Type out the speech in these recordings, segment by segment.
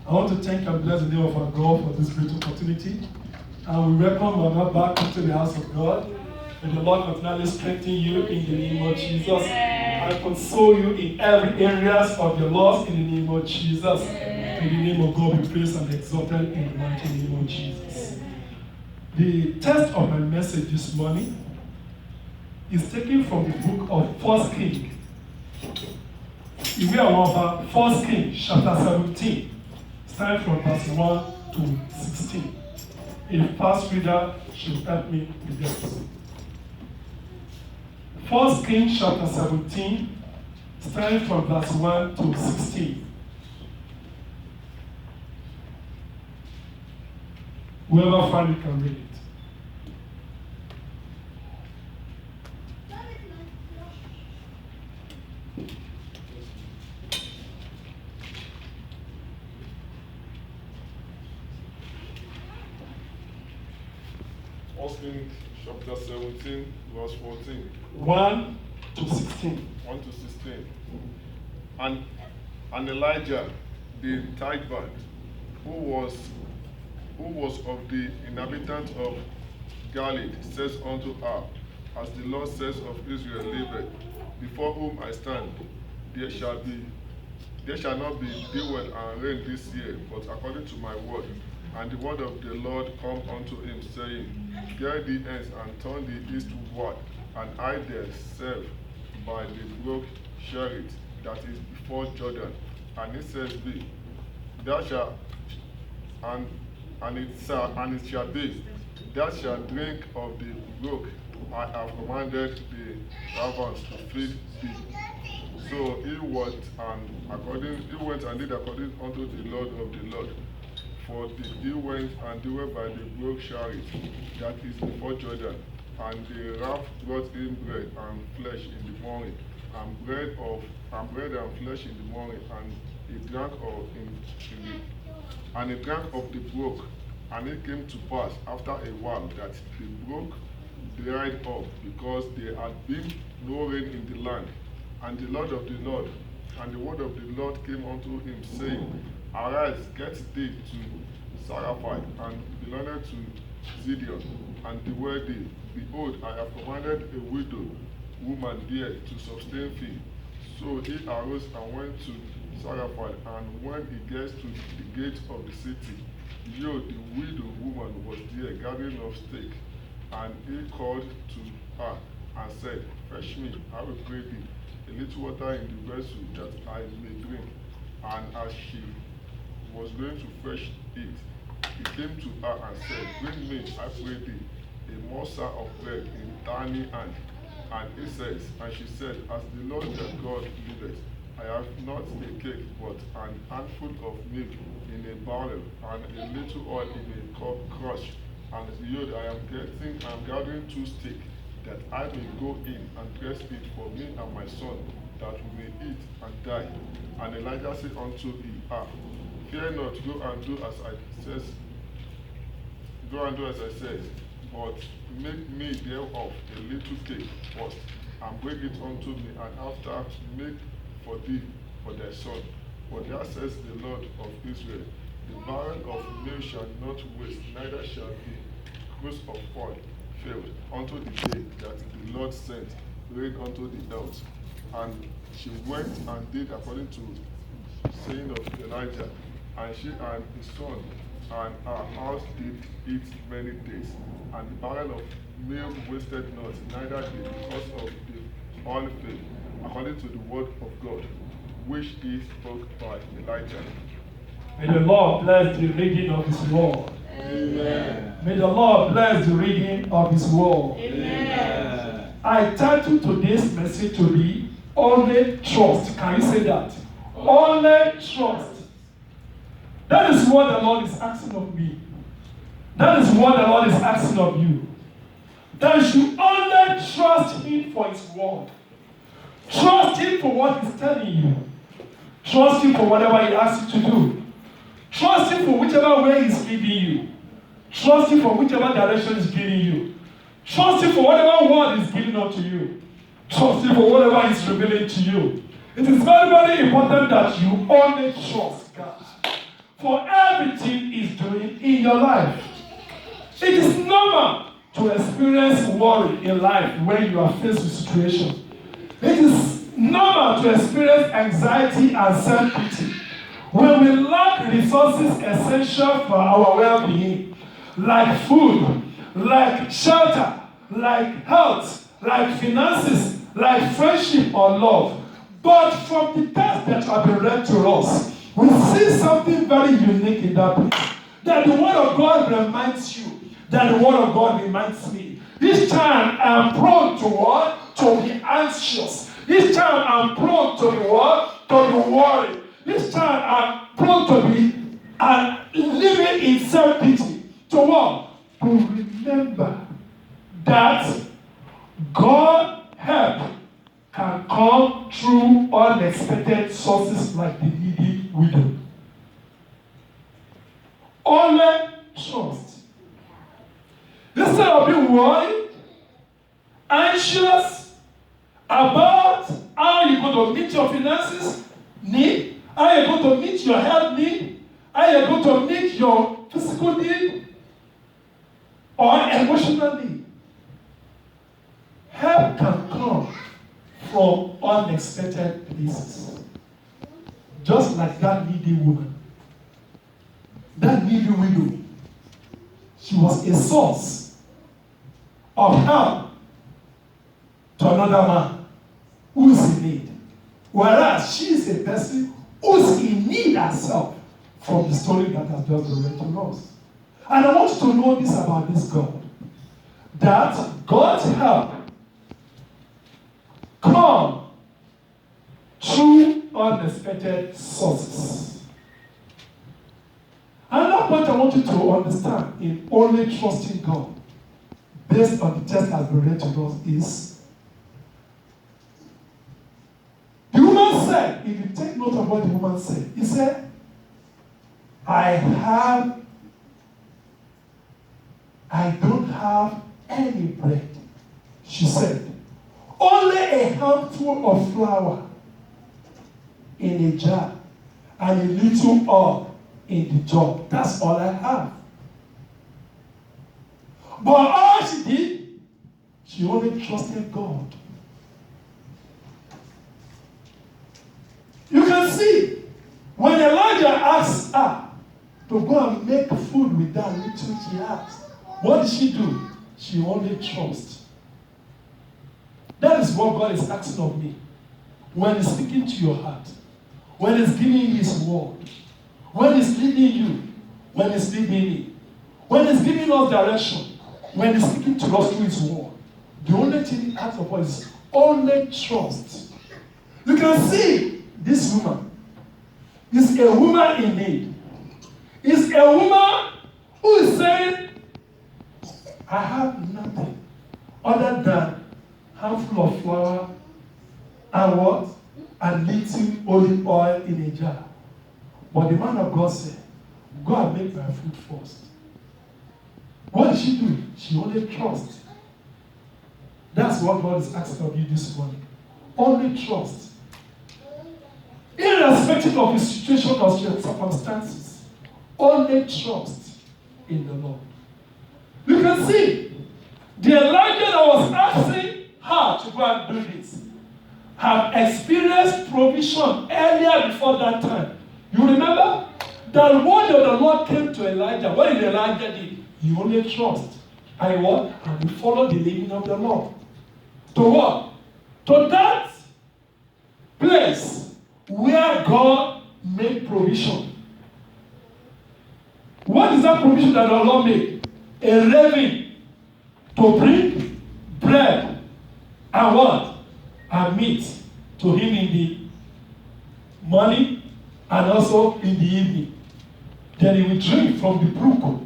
I want to thank and bless the name of our God for this great opportunity. And we welcome Mama back into the house of God. May the Lord continually strengthen you in the name of Jesus. And console you in every areas of your loss in the name of Jesus. May the name of God be praised and exalted in the mighty name of Jesus. The text of my message this morning is taken from the book of 1 Kings. Ìwé àwọn ọba 1 Kings chapter 17, starting from verse 1 to 16. A fast reader should help me with this. 1 Kings chapter 17, starting from verse 1 to 16. Whoever finds it can read it. Kings chapter 17, verse 14. 1 to 16. 1 to 16. And Elijah the Tishbite, who was of the inhabitants of Galilee, says unto her, As the Lord says of Israel liveth, before whom I stand, there shall not be dewed and rain this year, but according to my word. And the word of the Lord come unto him, saying, Get thee hence and turn thee eastward, and hide thyself by the brook Cherith that is before Jordan. And it says thee, Thou shalt, and it shall be, thou shalt drink of the brook. I have commanded the ravens to feed thee. So he went and did according unto the Lord of the Lord. For he went and dwelt by the brook Cherith that is before Jordan, and the raft brought him bread and flesh in the morning, and bread and flesh in the morning, and he drank of the brook. And it came to pass after a while that the brook dried up, because there had been no rain in the land. And the word of the Lord came unto him, saying, Arise, get thee to Zarephath, and belongeth to Zidon, and dwell thee. Behold, I have commanded a widow woman there to sustain thee. So he arose and went to Zarephath, and when he gets to the gate of the city, lo, the widow woman was there gathering of stake. And he called to her and said, Fetch me, I will pray thee, a little water in the vessel, that I may drink. And as she was going to fetch it, he came to her and said, Bring me, I pray thee, a morsel of bread in tiny hand. And she said, As the Lord thy God liveth, I have not a cake, but an handful of milk in a barrel, and a little oil in a crush. And behold, I am gathering 2 sticks, that I may go in and dress it for me and my son, that we may eat and die. And Elijah said unto her, Fear not, go and do as I said, but make me thereof a little cake first, and bring it unto me, and after make for thee for thy son. For thus says the Lord of Israel, the barrel of meal shall not waste, neither shall the cruse of oil fail, unto the day that the Lord sent rain unto the earth. And she went and did according to the saying of Elijah, and she and his son and her house did eat many days. And the barrel of meal wasted not, neither did because of the oil fail, according to the word of God, which he spoke by Elijah. May the Lord bless the reading of his word. Amen. May the Lord bless the reading of his word. Amen. I titled today's message to be Only Trust. Can you say that? Only trust. That is what the Lord is asking of me. That is what the Lord is asking of you. That you only trust him for his word. Trust him for what he's telling you. Trust him for whatever he asks you to do. Trust him for whichever way he's leading you. Trust him for whichever direction he's giving you. Trust him for whatever word he's giving unto you. Trust him for whatever he's revealing to you. It is very, very important that you only trust God. for everything He's doing in your life. It is normal to experience worry in life when you are faced with situations. It is normal to experience anxiety and self-pity when we lack resources essential for our well-being, like food, like shelter, like health, like finances, like friendship or love. But from the text that have been read to us, we see something very unique in that place. That the Word of God reminds you, that the Word of God reminds me. Each time I'm prone to what? To be anxious. Each time I'm prone to be what? To be worried. Each time I'm prone to be living in self-pity. To what? To remember that God help can come through unexpected sources like the needy widow. Only trust. Instead of being worried, anxious about how you're going to meet your finances need, how you're going to meet your health need, how you're going to meet your physical need or emotional need. Help can come from unexpected places. Just like that needy woman. That needy widow. She was a source of help to another man who is in need. Whereas she is a person who is in need herself from the story that has just been read to us. And I want you to know this about this God. That God's help come through unexpected sources. Another point I want you to understand in only trusting God, based on the text that has been read to us, is the woman said, if you take note of what the woman said, he said, I don't have any bread. She said, only a handful of flour in a jar and a little oil in the jar. That's all I have. But all she did, she only trusted God. You can see, when Elijah asked her to go and make food with that little she has, what did she do? She only trusts. That is what God is asking of me. When He's speaking to your heart, when He's giving you His word, when He's leading you, when He's leading me, when He's giving us direction, when He's speaking to us through His word, the only thing He asks of us is only trust. You can see this woman is a woman in need. Is a woman who is saying, I have nothing other than handful of flour and what? And little olive oil in a jar. But the man of God said, go and make my food first. What did she do? She only trusts. That's what God is asking of you this morning. Only trust. Irrespective of the situation or circumstances, only trust in the Lord. You can see the Elijah that was asking her to go and do this have experienced provision earlier before that time. You remember? The word of the Lord came to Elijah. What did Elijah do? He only trust. And what? And he followed the leading of the Lord. To what? To that place where God made provision. What is that provision that the Lord made? A raven to bring bread and what? And meat to him in the morning and also in the evening. Then he will drink from the brook,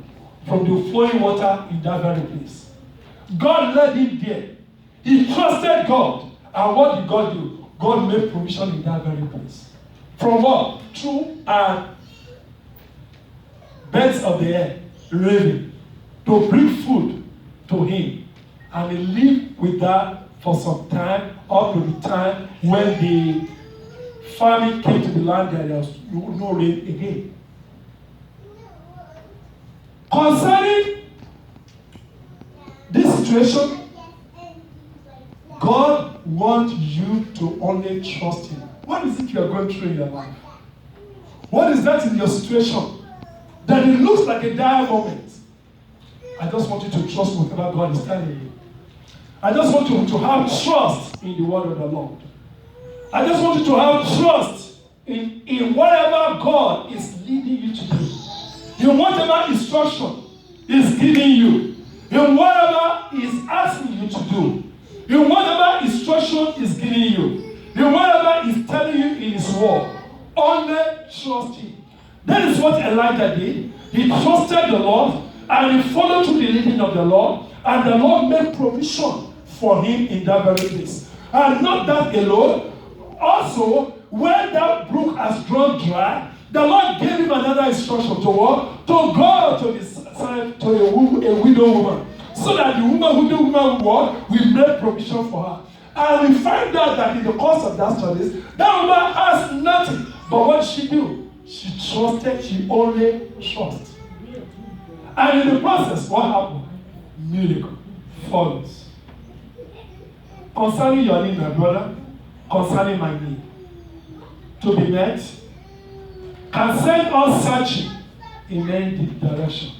from the flowing water in that very place. God led him there. He trusted God. And what did God do? God made provision in that very place. From what? Through birds of the air, raven, to bring food to him. And he lived with that for some time, up to the time when the famine came to the land, there was no rain again. Concerning this situation, God wants you to only trust Him. What is it you are going through in your life? What is that in your situation that it looks like a dire moment? I just want you to trust whatever God is telling you. I just want you to have trust in the word of the Lord. I just want you to have trust in whatever God is leading you to do. In whatever instruction is giving you. In whatever He is asking you to do. In whatever instruction is giving you. In whatever He's telling you in His word. Only trust Him. That is what Elijah did. He trusted the Lord and he followed through the leading of the Lord. And the Lord made provision for him in that very place. And not that alone. Also, when that brook has drawn dry, the Lord gave him another instruction to what? To go to the side to a widow woman. So that the widow woman will make provision for her. And we find out that in the course of that studies, that woman has nothing. But what she do? She trusted, she only trusted. And in the process, what happened? Miracle follows. Concerning your need, my brother, concerning my need, to be met, can send us searching in any direction.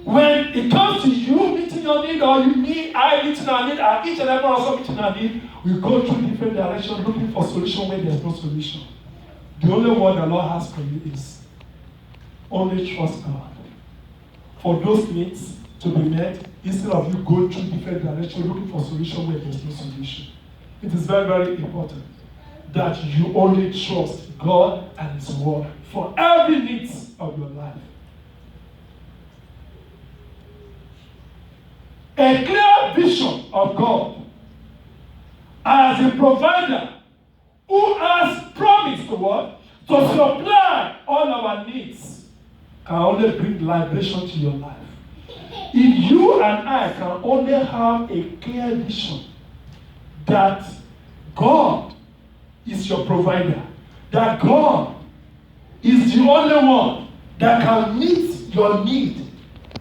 When it comes to you meeting your need, or you meet, I meeting our need, and each and every one also meeting our need, we go through different directions looking for solution where there's no solution. The only word the Lord has for you is only trust God. For those needs to be met, instead of you going through different directions looking for solution where there's no solution. It is very, very important that you only trust God and His word for every need of your life. A clear vision of God as a provider who has promised the world to supply all our needs can only bring liberation to your life. If you and I can only have a clear vision that God is your provider, that God is the only one that can meet your need,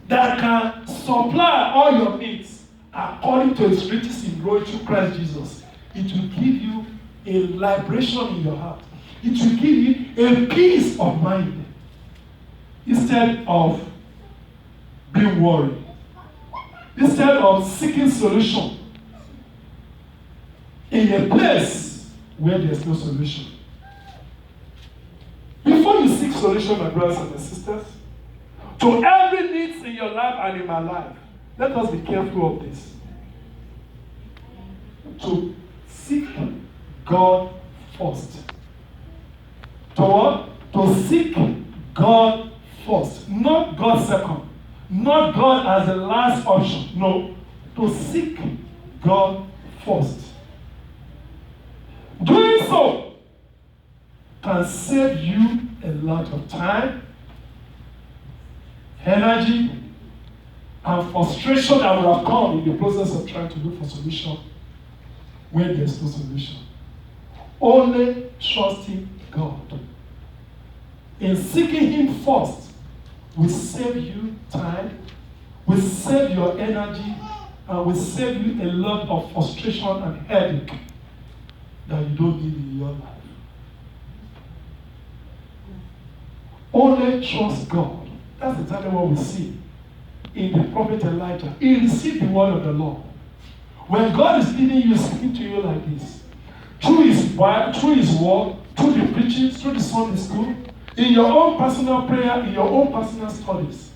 that can supply all your needs according to His riches in glory through Christ Jesus, it will give you a liberation in your heart. It will give you a peace of mind instead of being worried, instead of seeking solution in a place where there's no solution. Before you seek solution, my brothers and my sisters, to every need in your life and in my life, let us be careful of this. To seek God first. To what? To seek God first. Not God second. Not God as the last option. No. To seek God first. Doing so can save you a lot of time, energy, and frustration that will have come in the process of trying to look for solution when there's no solution. Only trusting God. In seeking Him first will save you time, will save your energy, and will save you a lot of frustration and headache that you don't need in your life. Only trust God. That's exactly what we see in the prophet Elijah. He received the word of the Lord. When God is leading you, speaking to you like this, through His Bible, through His word, through the preaching, through the Sunday school, in your own personal prayer, in your own personal studies,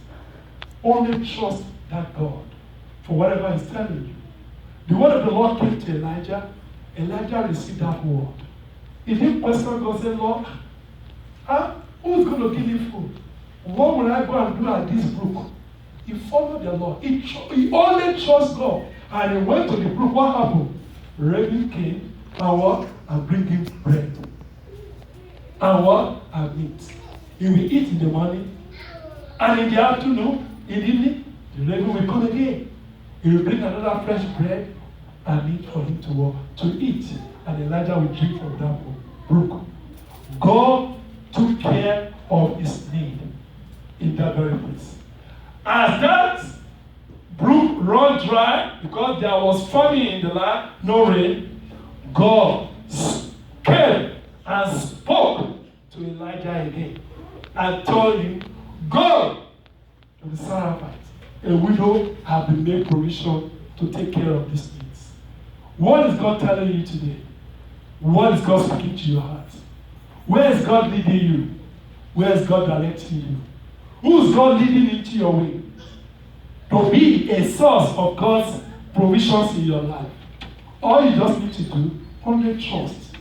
only trust that God for whatever He's telling you. The word of the Lord came to Elijah. Elijah received that word. He didn't question God, say, Lord, who's going to give me food? What will I go and do at this brook? He followed the Lord. He only trusts God. And he went to the brook. What happened? Raven came and what? And bring him bread. And what? And meat. He will eat in the morning. And in the afternoon, in the evening, the raven will come again. He will bring another fresh bread and meat for him to eat. And Elijah will drink from that brook. God took care of his need. in that very place. As that brook run dry, because there was famine in the land, no rain, God came and spoke to Elijah again and told him, go to the Sarephat. A widow has been made provision to take care of these needs. What is God telling you today? What is God speaking to your heart? Where is God leading you? Where is God directing you? Who is God leading into your way? To be a source of God's provisions in your life. All you just need to do, only trust.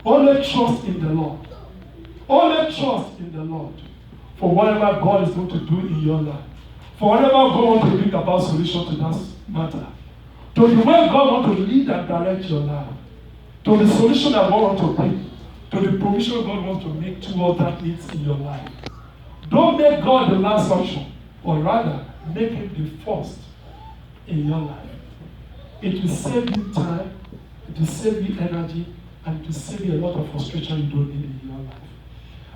Only trust in the Lord. Only trust in the Lord for whatever God is going to do in your life. For whatever God wants to bring about solution to that matter. To the way God wants to lead and direct your life. To the solution that God wants to bring. To the provision God wants to make towards that needs in your life. Don't make God the last option, but rather make him the first in your life. It will save you time, it will save you energy, and it will save you a lot of frustration you don't need in your life.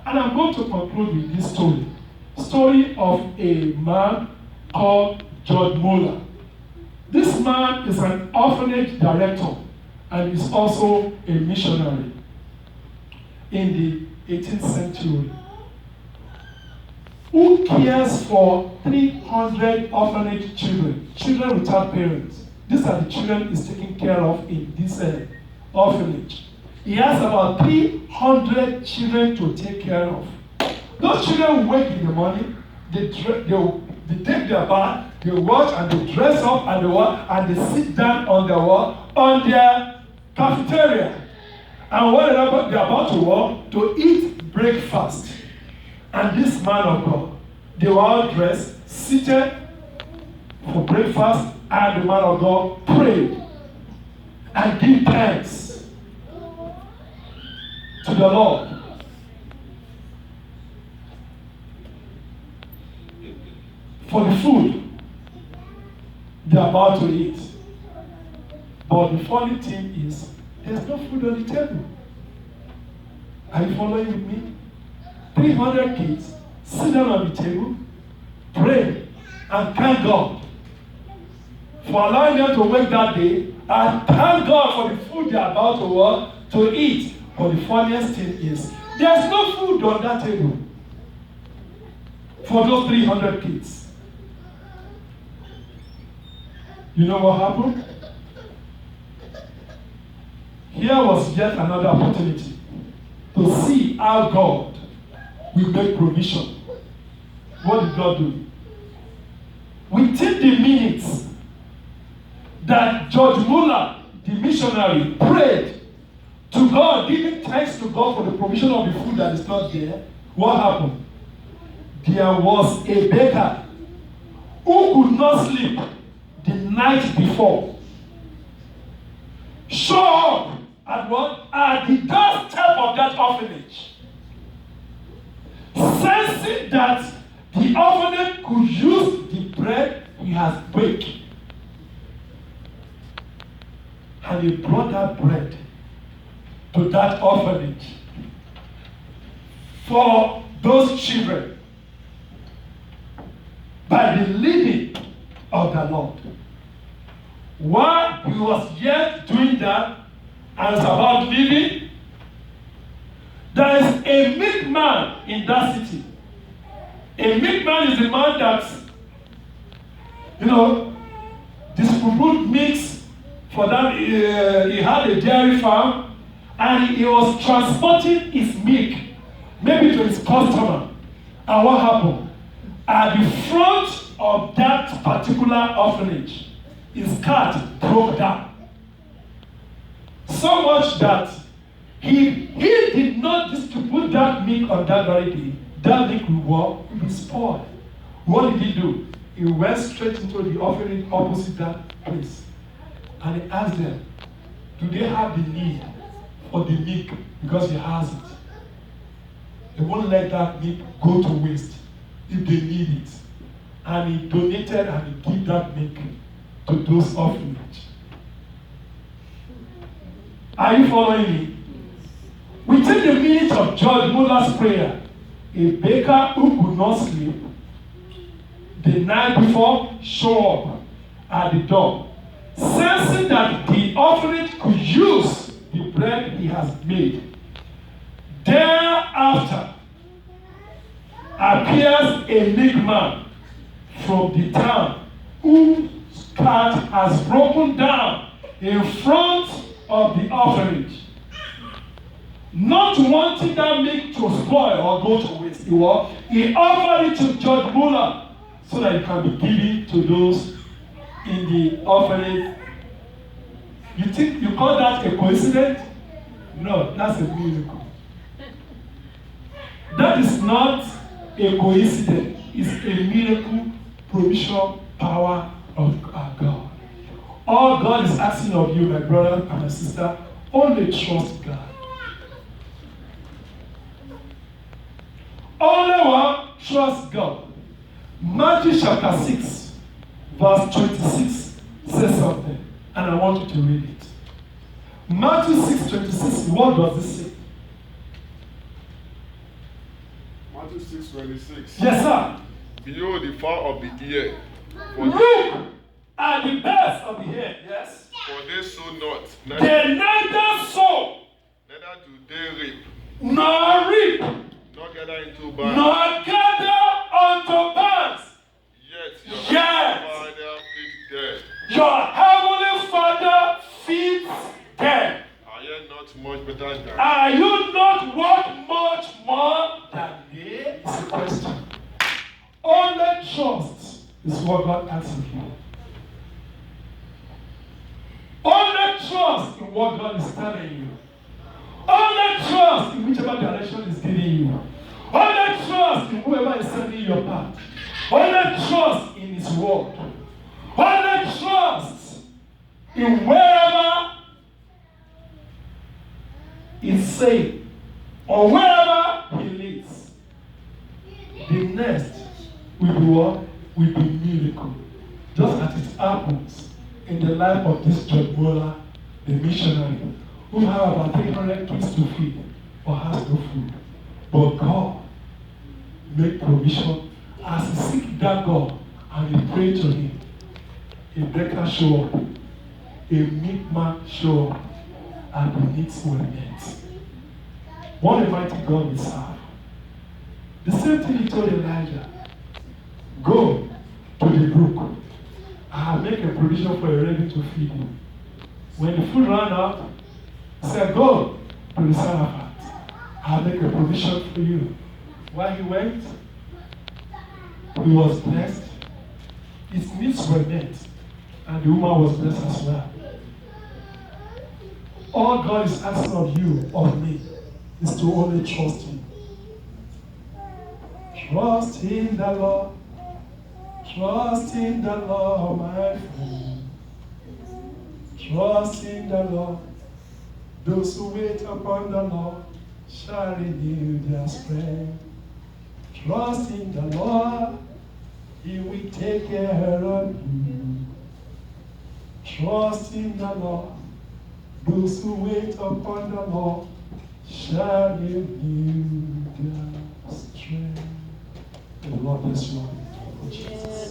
And I'm going to conclude with this story. Story of a man called George Muller. This man is an orphanage director and is also a missionary in the 18th century. Who cares for 300 orphanage children, children without parents? These are the children he's taking care of in this orphanage. He has about 300 children to take care of. Those children wake in the morning, they take their bath, they wash and they dress up and they sit down on on their cafeteria. And when they're about to walk, to eat breakfast. And this man of God, they were all dressed, seated for breakfast, and the man of God prayed and give thanks to the Lord. For the food they're about to eat. But the funny thing is, there's no food on the table. Are you following with me? 300 kids sit down on the table, pray, and thank God for allowing them to wake that day, and thank God for the food they're about to eat. But the funniest thing is, there's no food on that table for those 300 kids. You know what happened? Here was yet another opportunity to see how God will make provision. What did God do? Within the minutes that George Muller, the missionary, prayed to God, giving thanks to God for the provision of the food that is not there, what happened? There was a baker who could not sleep the night before. Show up at what? At the doorstep of that orphanage. Sensing that the orphanage could use the bread he has baked. And he brought that bread to that orphanage for those children by the leading of the Lord. While he was yet doing that and was about leaving, there is a meek man in that city. A meek man is a man that, distribute meats for that. He had a dairy farm and he was transporting his milk, maybe to his customer. And what happened? At the front of that particular orphanage, his cart broke down. So much that he did not distribute that milk on that very day. That milk will be spoiled. What did he do? He went straight into the orphanage opposite that place. And he asked them, do they have the need for the milk? Because he has it. They won't let that milk go to waste if they need it. And he donated and he gave that milk to those orphanages. Are you following me? Within the minutes of George Muller's prayer, a baker who could not sleep the night before showed up at the door, sensing that the offering could use the bread he has made. Thereafter appears a meek man from the town whose cart has broken down in front of the offering. Not wanting that meat to spoil or go to waste, he offered it to Judge Muller so that it can be given to those in the offering. You think you call that a coincidence? No, that's a miracle. That is not a coincidence. It's a miracle, provision, power of our God. All God is asking of you, my brother and my sister, only trust God. Only one, trust God. Matthew chapter 6, verse 26 says something, and I want you to read it. Matthew 6:26, what does it say? Matthew 6:26. Yes, sir. Behold the fowl of the ear. Look at the birds of the air, yes. For they sow not, They neither sow, neither do they reap, nor reap, nor gather into barns. nor gather unto barns. Yet your Yet Father feeds them. your heavenly Father feeds them. Are ye not much better than? Are you not worth much more than they? Is a question. Only trust is what God asks of you. Only trust in what God is telling you. Only trust in whichever direction is giving you. Only trust in whoever is sending your path. Only trust in His word. Only trust in wherever He's safe or wherever He leads. The next will be what? Will be miracle. Just as it happens in the life of this Judge Muller, the missionary, who had about 300 kids to feed but has no food. But God made provision as he seek that God and he prayed to him. A baker show up, a meek man show up, and the needs were met. What a mighty God we serve. The same thing he told Elijah. Go to the brook. I'll make a provision for a raven to feed you. When the food ran out, he said, go to the Zarephath. I'll make a provision for you. While he went, he was blessed. His needs were met. And the woman was blessed as well. All God is asking of you, of me, is to only trust Him. Trust in the Lord. Trust in the Lord, my friend. Trust in the Lord. Those who wait upon the Lord shall renew their strength. Trust in the Lord. He will take care of you. Trust in the Lord. Those who wait upon the Lord shall renew their strength. The Lord bless you all. Jesus.